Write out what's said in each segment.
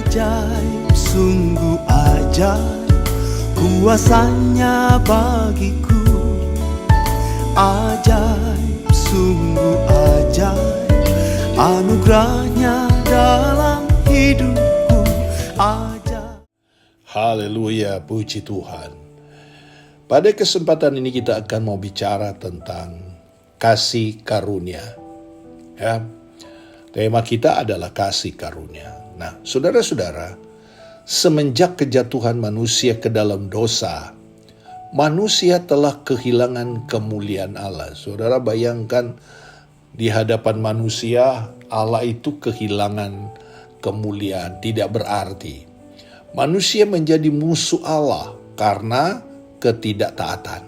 Ajaib, sungguh ajaib, kuasanya bagiku. Ajaib, sungguh ajaib, anugerahnya dalam hidupku. Ajaib. Haleluya, puji Tuhan. Pada kesempatan ini kita akan mau bicara tentang kasih karunia. Ya, tema kita adalah kasih karunia. Nah, saudara-saudara, semenjak kejatuhan manusia ke dalam dosa, manusia telah kehilangan kemuliaan Allah. Saudara bayangkan di hadapan manusia, Allah itu kehilangan kemuliaan, tidak berarti. Manusia menjadi musuh Allah karena ketidaktaatan.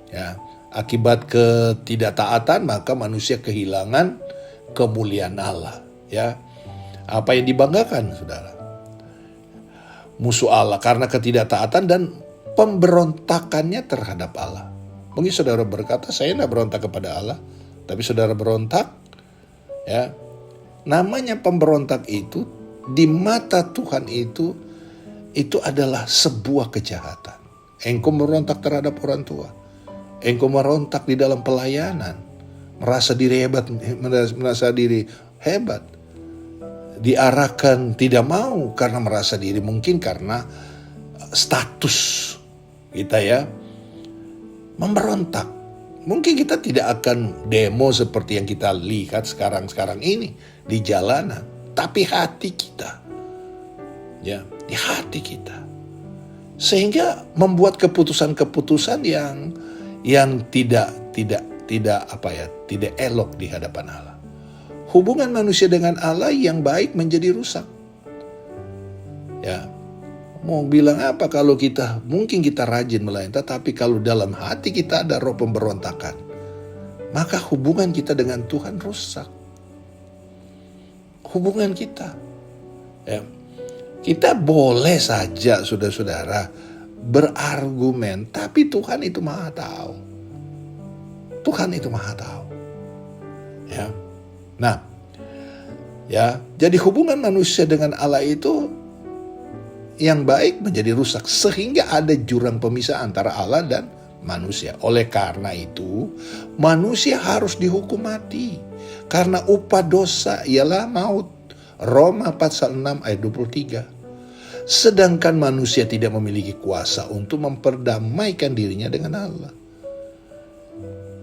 Ya, akibat ketidaktaatan maka manusia kehilangan kemuliaan Allah. Ya, apa yang dibanggakan, saudara? Musuh Allah karena ketidaktaatan dan pemberontakannya terhadap Allah. Mungkin saudara berkata, saya tidak berontak kepada Allah, tapi saudara berontak. Ya, namanya pemberontak itu di mata Tuhan itu adalah sebuah kejahatan. Engkau merontak terhadap orang tua, engkau merontak di dalam pelayanan, merasa diri hebat, diarahkan tidak mau karena merasa diri, mungkin karena status kita, ya, memberontak. Mungkin kita tidak akan demo seperti yang kita lihat sekarang ini di jalanan, tapi hati kita, ya, di hati kita, sehingga membuat keputusan-keputusan yang tidak elok di hadapan Allah. Hubungan manusia dengan Allah yang baik menjadi rusak. Ya, mau bilang apa kalau mungkin kita rajin melayani, tapi kalau dalam hati kita ada roh pemberontakan, maka hubungan kita dengan Tuhan rusak. Hubungan kita. Ya, kita boleh saja, saudara-saudara, berargumen, tapi Tuhan itu Maha Tahu. Tuhan itu Maha Tahu. Ya. Nah, ya, jadi hubungan manusia dengan Allah itu yang baik menjadi rusak, sehingga ada jurang pemisah antara Allah dan manusia. Oleh karena itu, manusia harus dihukum mati, karena upah dosa ialah maut. Roma pasal 6 ayat 23. Sedangkan manusia tidak memiliki kuasa untuk memperdamaikan dirinya dengan Allah.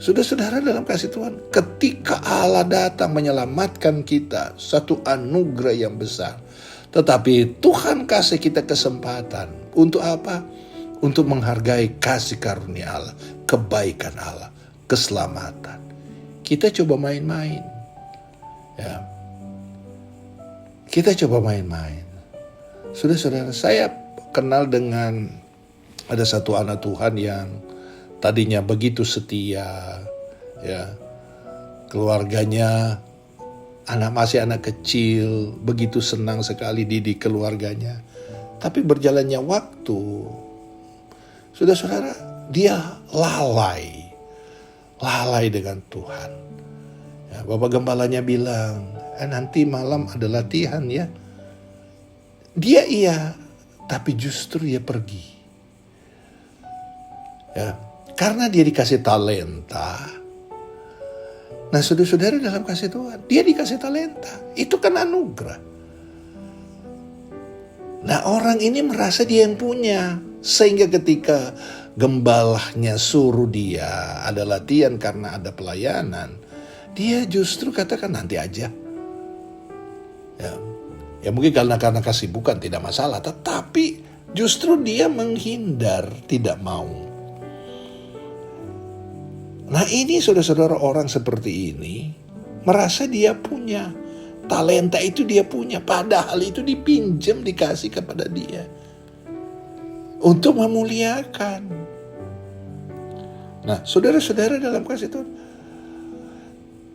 Saudara-saudara dalam kasih Tuhan, ketika Allah datang menyelamatkan kita, satu anugerah yang besar. Tetapi Tuhan kasih kita kesempatan. Untuk apa? Untuk menghargai kasih karunia Allah, kebaikan Allah, keselamatan. Kita coba main-main. Ya. Kita coba main-main. Saudara-saudara, saya kenal dengan ada satu anak Tuhan yang tadinya begitu setia, ya, keluarganya, masih anak kecil, begitu senang sekali didik keluarganya. Tapi berjalannya waktu, saudara-saudara, dia lalai dengan Tuhan. Ya, Bapak Gembalanya bilang, nanti malam ada latihan, ya. Dia iya, tapi justru dia pergi. Ya, karena dia dikasih talenta. Nah, saudara-saudara dalam kasih Tuhan, dia dikasih talenta. Itu kan anugerah. Nah, orang ini merasa dia yang punya. Sehingga ketika gembalanya suruh dia ada latihan karena ada pelayanan, dia justru katakan nanti aja. Ya mungkin karena kesibukan tidak masalah. Tetapi justru dia menghindar, tidak mau. Nah, ini saudara-saudara, orang seperti ini merasa dia punya talenta, itu dia punya, padahal itu dipinjam, dikasih kepada dia untuk memuliakan. Nah, saudara-saudara dalam kasih Tuhan,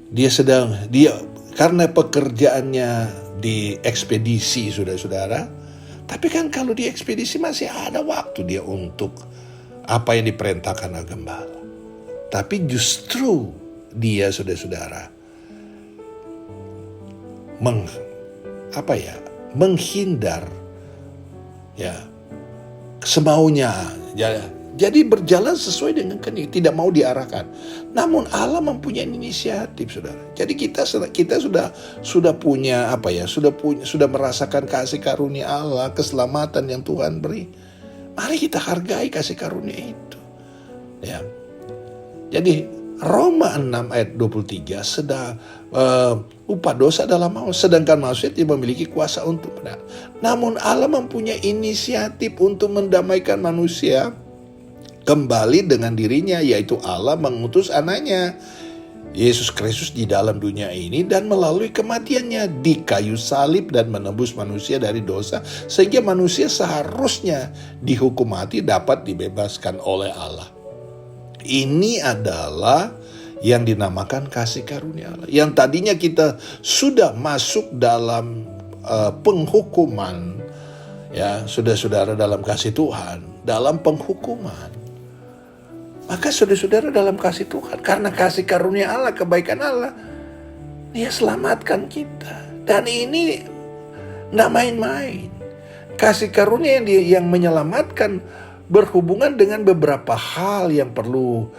dia karena pekerjaannya di ekspedisi, saudara-saudara, tapi kan kalau di ekspedisi masih ada waktu dia untuk apa yang diperintahkan oleh gembala. Tapi justru dia, saudara-saudara, menghindar ya semaunya. Jadi berjalan sesuai dengan kehendak, tidak mau diarahkan. Namun Allah mempunyai inisiatif, saudara. Jadi kita sudah punya apa ya? Sudah merasakan kasih karunia Allah, keselamatan yang Tuhan beri. Mari kita hargai kasih karunia itu. Ya. Jadi Roma 6 ayat 23 upah dosa adalah maut, sedangkan manusia tidak memiliki kuasa untuk benar. Namun Allah mempunyai inisiatif untuk mendamaikan manusia kembali dengan dirinya, yaitu Allah mengutus anaknya Yesus Kristus di dalam dunia ini dan melalui kematiannya di kayu salib dan menebus manusia dari dosa, sehingga manusia seharusnya dihukum mati dapat dibebaskan oleh Allah. Ini adalah yang dinamakan kasih karunia Allah. Yang tadinya kita sudah masuk dalam penghukuman, ya saudara-saudara, dalam kasih Tuhan, dalam penghukuman. Maka saudara-saudara dalam kasih Tuhan, karena kasih karunia Allah, kebaikan Allah, Dia selamatkan kita. Dan ini tidak main-main. Kasih karunia yang menyelamatkan berhubungan dengan beberapa hal yang perlu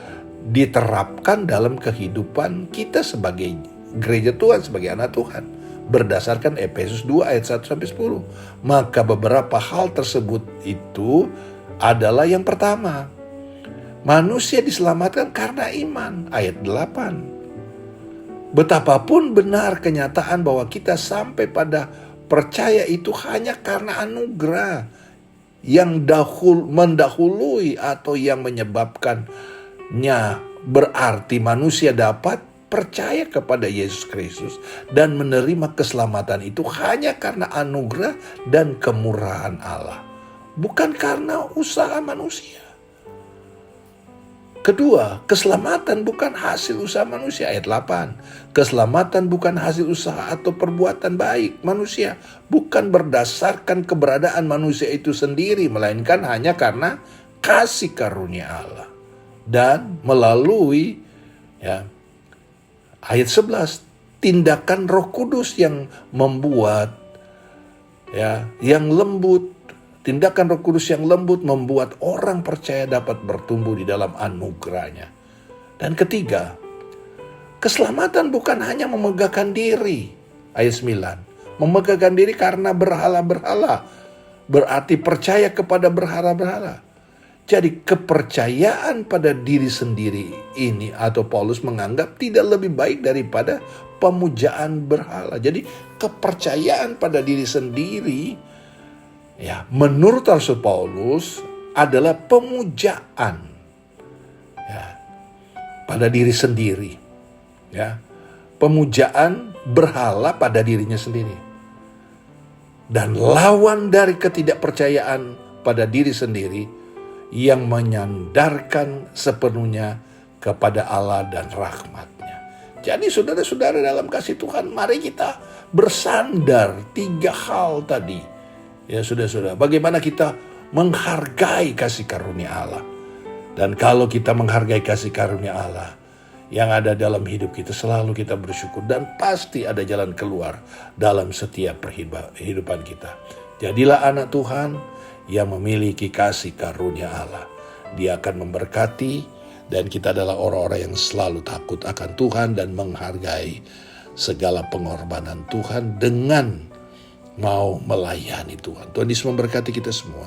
diterapkan dalam kehidupan kita sebagai gereja Tuhan, sebagai anak Tuhan. Berdasarkan Efesus 2 ayat 1-10. Maka beberapa hal tersebut itu adalah yang pertama, manusia diselamatkan karena iman, ayat 8. Betapapun benar kenyataan bahwa kita sampai pada percaya itu hanya karena anugerah yang mendahului atau yang menyebabkannya, berarti manusia dapat percaya kepada Yesus Kristus dan menerima keselamatan itu hanya karena anugerah dan kemurahan Allah, bukan karena usaha manusia. Kedua, keselamatan bukan hasil usaha manusia, ayat 8. Keselamatan bukan hasil usaha atau perbuatan baik manusia, bukan berdasarkan keberadaan manusia itu sendiri, melainkan hanya karena kasih karunia Allah. Dan melalui ayat 11, tindakan Roh Kudus yang membuat yang lembut. Tindakan Roh Kudus yang lembut membuat orang percaya dapat bertumbuh di dalam anugerahnya. Dan ketiga, keselamatan bukan hanya memegahkan diri. Ayat 9. Memegahkan diri karena berhala-berhala. Berarti percaya kepada berhala-berhala. Jadi kepercayaan pada diri sendiri ini, atau Paulus menganggap, tidak lebih baik daripada pemujaan berhala. Jadi kepercayaan pada diri sendiri, menurut Rasul Paulus adalah pemujaan pada diri sendiri, pemujaan berhala pada dirinya sendiri, dan lawan dari ketidakpercayaan pada diri sendiri yang menyandarkan sepenuhnya kepada Allah dan rahmat-Nya. Jadi saudara-saudara dalam kasih Tuhan, mari kita bersandar 3 hal tadi. Ya sudah, bagaimana kita menghargai kasih karunia Allah. Dan kalau kita menghargai kasih karunia Allah yang ada dalam hidup kita, selalu kita bersyukur. Dan pasti ada jalan keluar dalam setiap kehidupan kita. Jadilah anak Tuhan yang memiliki kasih karunia Allah. Dia akan memberkati, dan kita adalah orang-orang yang selalu takut akan Tuhan dan menghargai segala pengorbanan Tuhan dengan mau melayani Tuhan. Tuhan Yesus memberkati kita semua.